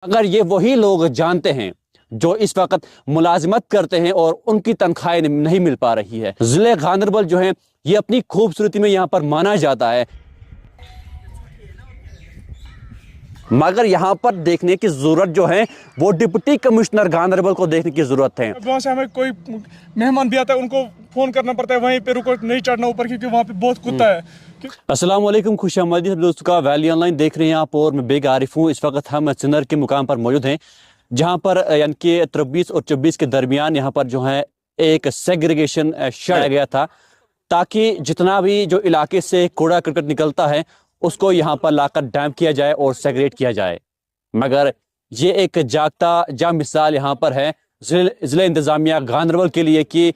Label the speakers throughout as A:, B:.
A: अगर ये वही लोग जानते हैं जो इस वक्त मुलाजिमत करते हैं और उनकी तनख्वाहें नहीं मिल पा रही है। ज़िले गांदरबल जो है ये अपनी खूबसूरती में यहाँ पर माना जाता है, मगर यहाँ पर देखने की ज़रूरत जो है वो डिप्टी कमिश्नर गांदरबल को देखने की ज़रूरत है।
B: वहाँ से हमें कोई मेहमान भी आता है उनको फ़ोन करना पड़ता है, वहीं पे रुको, नहीं चढ़ना ऊपर क्योंकि वहाँ पे बहुत कुत्ता है।
A: अस्सलाम वालेकुम, खुशामदीद दोस्तों का वैली ऑनलाइन देख रहे हैं आप और मैं बेग आरिफ हूँ। इस वक्त हम सिन्नर के मुकाम पर मौजूद हैं जहाँ पर यानी कि 23 और 24 के दरमियान यहाँ पर जो है एक सेग्रीगेशन लगाया गया था ताकि जितना भी जो इलाके से कूड़ा करकट निकलता है उसको यहाँ पर लाकर डैम्प किया जाए और सेग्रेट किया जाए। मगर ये एक जागता मिसाल यहाँ पर है ज़िला इंतज़ामिया गांदरबल के लिए कि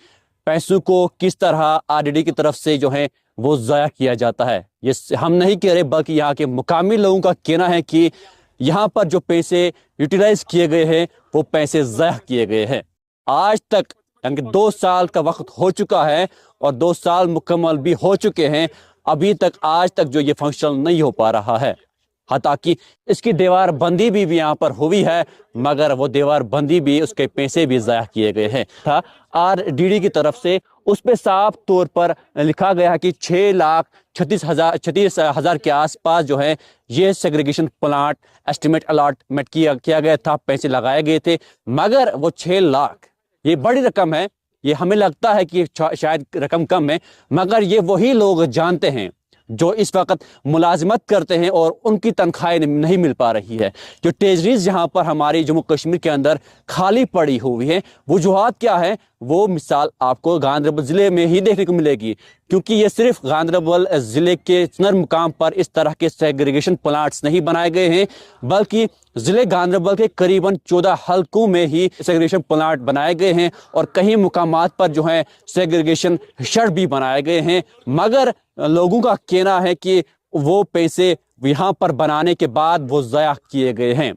A: पैसों को किस तरह आरडीडी की तरफ से जो है वो ज़ाया किया जाता है। ये हम नहीं कह रहे बल्कि यहाँ के मुकामी लोगों का कहना है कि यहाँ पर जो पैसे यूटिलाइज किए गए हैं वो पैसे ज़ाया किए गए हैं। आज तक यानी कि 2 साल का वक्त हो चुका है और 2 साल मुकम्मल भी हो चुके हैं, अभी तक आज तक जो ये फंक्शन नहीं हो पा रहा है। हालांकि इसकी दीवार बंदी भी यहाँ पर हुई है मगर वो दीवार बंदी भी उसके पैसे भी ज़ाया किए गए हैं। था आरडीडी की तरफ से उस पर साफ तौर पर लिखा गया है कि 6,36,000 के आसपास जो है ये सेग्रीगेशन प्लांट एस्टिमेट अलॉटमेंट किया गया था, पैसे लगाए गए थे। मगर वो 6 लाख ये बड़ी रकम है, ये हमें लगता है कि शायद रकम कम है, मगर ये वही लोग जानते हैं जो इस वक्त मुलाजिमत करते हैं और उनकी तनख्वाहें नहीं मिल पा रही है। जो ट्रेजरीज यहाँ पर हमारी जम्मू कश्मीर के अंदर खाली पड़ी हुई है, वजूहात क्या है वो मिसाल आपको गांदरबल ज़िले में ही देखने को मिलेगी, क्योंकि ये सिर्फ गांदरबल ज़िले के सिन्नर मुकाम पर इस तरह के सेग्रीगेशन प्लांट्स नहीं बनाए गए हैं बल्कि ज़िले गांदरबल के करीबन 14 हलकों में ही सेग्रीगेशन प्लांट बनाए गए हैं और कई मुकामात पर जो है सेग्रीगेशन शेड भी बनाए गए हैं। मगर लोगों का कहना है कि वो पैसे यहाँ पर बनाने के बाद वो ज़ाया किए गए हैं।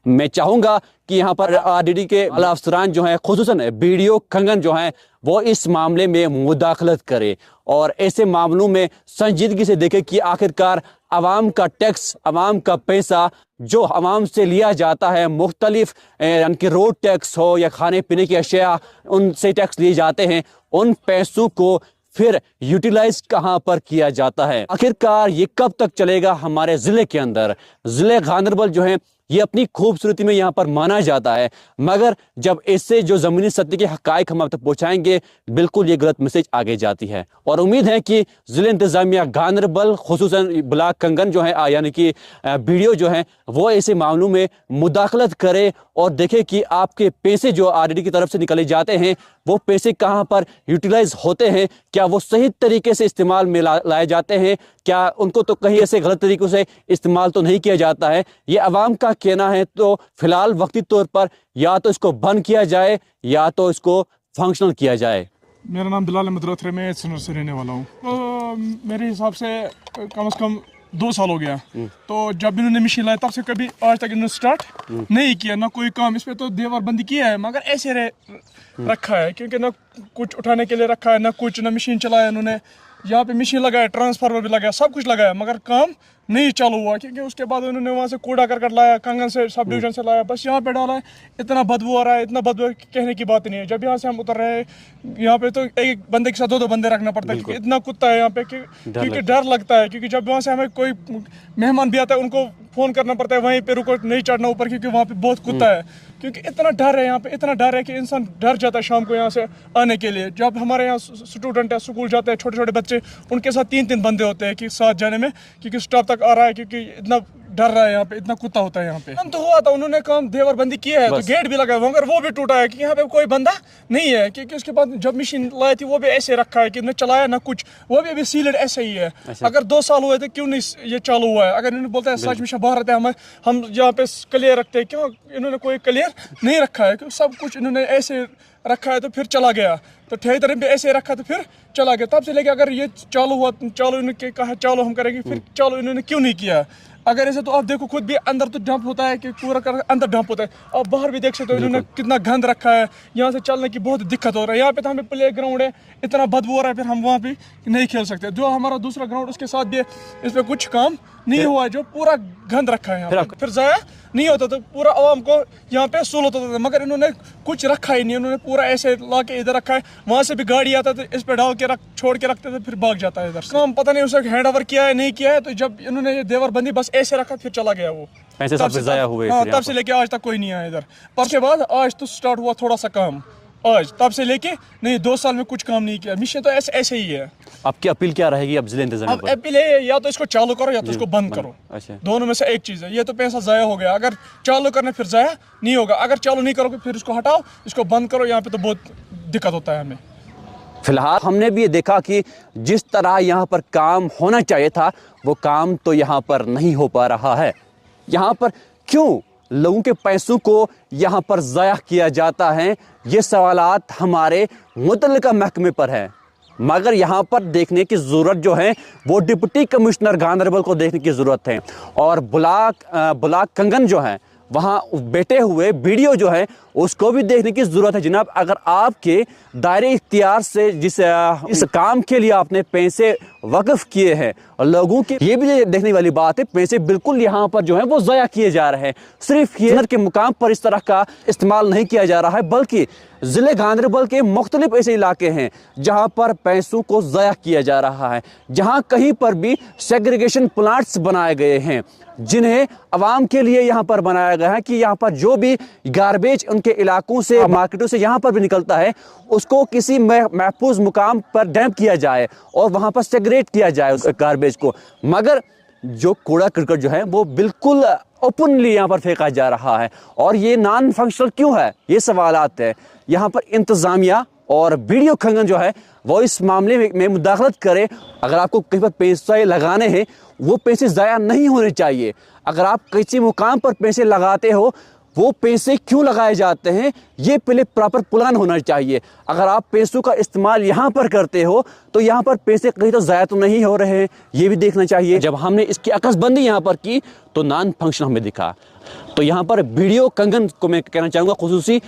A: मैं चाहूँगा कि यहाँ पर आरडीडी के आला अफसरान जो हैं खुसूसन बीडीओ कंगन जो हैं वो इस मामले में मुदाखलत करे और ऐसे मामलों में संजीदगी से देखे कि आखिरकार आवाम का टैक्स, आवाम का पैसा जो आवाम से लिया जाता है, मुख्तलिफ यानी कि रोड टैक्स हो या खाने पीने की अशिया उनसे टैक्स लिए जाते हैं, उन पैसों को फिर यूटिलाइज कहाँ पर किया जाता है। आखिरकार ये कब तक चलेगा हमारे ज़िले के अंदर। ज़िले गांदरबल जो है ये अपनी खूबसूरती में यहाँ पर माना जाता है, मगर जब इससे जो ज़मीनी सतह के हक़ाइक़ हम आप तक पहुँचाएंगे बिल्कुल ये गलत मैसेज आगे जाती है। और उम्मीद है कि ज़िला इंतज़ामिया गांदरबल खुसूसन ब्लॉक कंगन जो है यानी कि बीडीओ जो है वो ऐसे मामलों में मुदाखलत करे और देखे कि आपके पैसे जो आरडीडी की तरफ से निकले जाते हैं वो पैसे कहाँ पर यूटिलाइज होते हैं, क्या वो सही तरीके से इस्तेमाल में लाए जाते हैं, क्या उनको तो कहीं ऐसे गलत तरीक़ों से इस्तेमाल तो नहीं किया जाता है। ये आवाम का कहना है। तो फिलहाल वक्ती तौर पर या तो इसको बंद किया जाए या तो इसको फंक्शनल किया जाए।
B: मेरा नाम बिलाल अहमद रोथरे, मैं सिन्नर से रहने वाला हूँ। तो मेरे हिसाब से कम 2 साल हो गया। तो जब इन्होंने मशीन लाया तब से कभी आज तक इन्होंने स्टार्ट नहीं किया, ना कोई काम इस पे तो दीवार बंदी किया है मगर ऐसे रखा है, क्योंकि ना कुछ उठाने के लिए रखा है ना कुछ, ना मशीन चलाया इन्होंने। यहाँ पे मशीन लगाया, ट्रांसफार्मर भी लगाया, सब कुछ लगाया मगर काम नहीं चालू हुआ, क्योंकि उसके बाद उन्होंने वहाँ से कूड़ा करकट लाया, कंगन से सब डिवीजन से लाया, बस यहाँ पे डाला है। इतना बदबू आ रहा है, इतना बदबू कहने की बात नहीं है। जब यहाँ से हम उतर रहे हैं यहाँ पे तो एक बंदे के साथ 2 बंदे रखना पड़ता है, क्योंकि इतना कुत्ता है यहाँ पे क्योंकि डर लगता है। क्योंकि जब वहाँ से हमें कोई मेहमान भी आता है उनको फ़ोन करना पड़ता है, वहीं पे रुको, नहीं चढ़ना ऊपर क्योंकि वहाँ पे बहुत कुत्ता है। क्योंकि इतना डर है यहाँ पे, इतना डर है कि इंसान डर जाता है शाम को यहाँ से आने के लिए। जब हमारे यहाँ स्टूडेंट है, स्कूल जाते हैं, छोटे छोटे बच्चे, उनके साथ 3-3 बंदे होते हैं कि साथ जाने में, क्योंकि स्टॉप तक आ रहा है, क्योंकि इतना डर रहा है यहाँ पे, इतना कुत्ता होता है यहाँ पे। हम तो हुआ था, उन्होंने काम देवर बंदी किया है तो गेट भी लगा है मगर वो भी टूटा है, क्योंकि यहाँ पे कोई बंदा नहीं है। क्योंकि उसके बाद जब मशीन लाई थी वो भी ऐसे रखा है कि न चलाया ना कुछ, वो भी अभी सील्ड ऐसे ही है। अगर 2 साल हुए थे क्यों नहीं ये चालू हुआ है? अगर इन्होंने बोलता है सच में बाहर रहते हैं हम यहाँ पे क्लियर रखते हैं, क्यों इन्होंने कोई क्लियर नहीं रखा है? क्योंकि सब कुछ इन्होंने ऐसे रखा है तो फिर चला गया, तो ठेकेदार भी ऐसे रखा तो फिर चला गया। तब से लेके अगर ये चालू हुआ, चालू इन्होंने कहा चालू हम करेंगे, फिर चालू इन्होंने क्यों नहीं किया? अगर ऐसे तो आप देखो खुद भी अंदर तो डंप होता है कि पूरा कर अंदर डंप होता है, आप बाहर भी देख सकते हो इन्होंने कितना गंद रखा है। यहाँ से चलने की बहुत दिक्कत हो रहा है। यहाँ पे तो हमें प्ले ग्राउंड है, इतना बदबू हो रहा है, फिर हम वहाँ पे नहीं खेल सकते। जो हमारा दूसरा ग्राउंड उसके साथ भी इस पर कुछ काम नहीं हुआ, जो पूरा गंद रखा है यहाँ पे। फिर जाया नहीं होता तो पूरा आवाम को यहाँ पे सहूलत होता था, मगर इन्होंने कुछ रखा ही नहीं, इन्होंने पूरा ऐसे ला के इधर रखा है। वहाँ से भी गाड़ी आता था, इस पे डाल के छोड़ के रखते थे, फिर भाग जाता है इधर। काम पता नहीं उसे हैंड ओवर किया है नहीं किया है, तो जब इन्होंने ये देवर बंदी बस ऐसे रखा फिर चला गया वो।
A: पैसे सब ज़ाया हुए।
B: हाँ, तब से लेके आज तक कोई नहीं आया इधर। पर के बाद आज तो स्टार्ट हुआ थोड़ा सा काम, आज तब से लेके नहीं 2 साल में कुछ काम नहीं किया। मिशन तो ऐसे ही है।
A: आपकी अपील क्या रहेगी अब जिले इंतजामिया
B: अब अपील है या तो इसको चालू करो या तो इसको बंद करो,
A: अच्छा,
B: दोनों में से एक चीज़ है। ये तो पैसा ज़ाया हो गया, अगर चालू करने फिर ज़ाया नहीं होगा, अगर चालू नहीं करोगे फिर इसको हटाओ, इसको बंद करो। यहाँ पे तो बहुत दिक्कत होता है हमें।
A: फिलहाल हमने भी ये देखा कि जिस तरह यहाँ पर काम होना चाहिए था वो काम तो यहाँ पर नहीं हो पा रहा है। यहाँ पर क्यों लोगों के पैसों को यहाँ पर ज़ाया किया जाता है, ये सवालात हमारे मुतल्लिका महकमे पर है। मगर यहाँ पर देखने की ज़रूरत जो है वो डिप्टी कमिश्नर गांधरबल को देखने की ज़रूरत है। और ब्लॉक कंगन जो है वहाँ बैठे हुए वीडियो जो है उसको भी देखने की ज़रूरत है। जनाब, अगर आपके दायरे इख्तियार से इस काम के लिए आपने पैसे वक्फ किए हैं, और लोगों के ये भी देखने वाली बात है पैसे बिल्कुल यहाँ पर जो है वो ज़ाया किए जा रहे हैं। सिर्फ ये के मुकाम पर इस तरह का इस्तेमाल नहीं किया जा रहा है, बल्कि ज़िले गांधरबल के मुख्तलिफ ऐसे इलाके हैं जहाँ पर पैसों को ज़ाया किया जा रहा है, जहाँ कहीं पर भी सेग्रीगेशन प्लांट्स बनाए गए हैं जिन्हें आवाम के लिए यहाँ पर बनाया गया है कि यहाँ पर जो भी गार्बेज उनके इलाकों से मार्केटों से यहाँ पर भी निकलता है उसको किसी महफूज मुकाम पर डैम्प किया जाए और वहाँ पर सेग्रेट किया जाए उस गार्बेज को। मगर जो कूड़ा करकट जो है वो बिल्कुल ओपनली यहाँ पर फेंका जा रहा है। और ये नॉन फंक्शनल क्यों है, ये सवालात है। यहाँ पर इंतज़ामिया और वीडियो कंगन जो है वो इस मामले में मुदाखलत करे। अगर आपको कहीं पर पैसे लगाने हैं वो पैसे ज़ाया नहीं होने चाहिए। अगर आप किसी मुकाम पर पैसे लगाते हो वो पैसे क्यों लगाए जाते हैं ये पहले प्रॉपर प्लान होना चाहिए। अगर आप पैसों का इस्तेमाल यहाँ पर करते हो तो यहाँ पर पैसे कहीं तो ज़ाया तो नहीं हो रहे हैं, ये भी देखना चाहिए। जब हमने इसकी अकसबंदी यहाँ पर की तो नॉन फंक्शन हमें दिखा। तो यहाँ पर वीडियो कंगन को मैं कहना चाहूँगा खुसूसी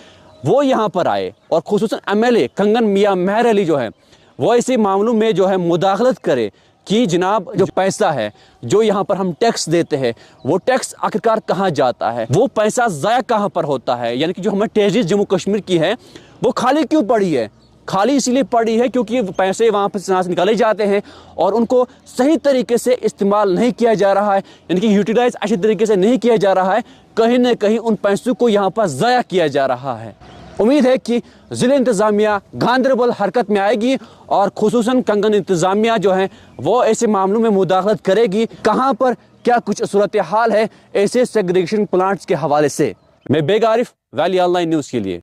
A: वो यहाँ पर आए और खुसूसन MLA कंगन मियाँ मेहर अली जो है वो ऐसे मामलों में जो है मुदाखलत करे कि जनाब जो पैसा है जो यहाँ पर हम टैक्स देते हैं वो टैक्स आखिरकार कहाँ जाता है, वो पैसा ज़ाया कहाँ पर होता है। यानी कि जो हमें ट्रेजरी जम्मू कश्मीर की है वो खाली क्यों पड़ी है, खाली इसीलिए पड़ी है क्योंकि पैसे वहाँ पर से निकाले जाते हैं और उनको सही तरीके से इस्तेमाल नहीं किया जा रहा है, यानी कि यूटिलाइज अच्छी तरीके से नहीं किया जा रहा है। कहीं ना कहीं उन पैसों को यहाँ पर ज़ाया किया जा रहा है। उम्मीद है कि ज़िले इंतज़ामिया गांधरबल हरकत में आएगी और खुसूसन कंगन इंतज़ामिया जो है वो ऐसे मामलों में मुदाखलत करेगी कहाँ पर क्या कुछ सूरत हाल है ऐसे सेग्रीगेशन प्लांट्स के हवाले से। मैं Baig Arif, valley online news के लिए।